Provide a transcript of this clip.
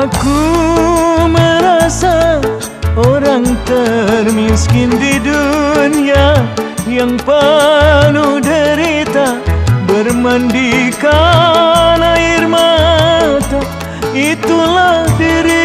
Aku merasa orang termiskin di dunia, yang penuh derita, bermandikan air mata. Itulah diri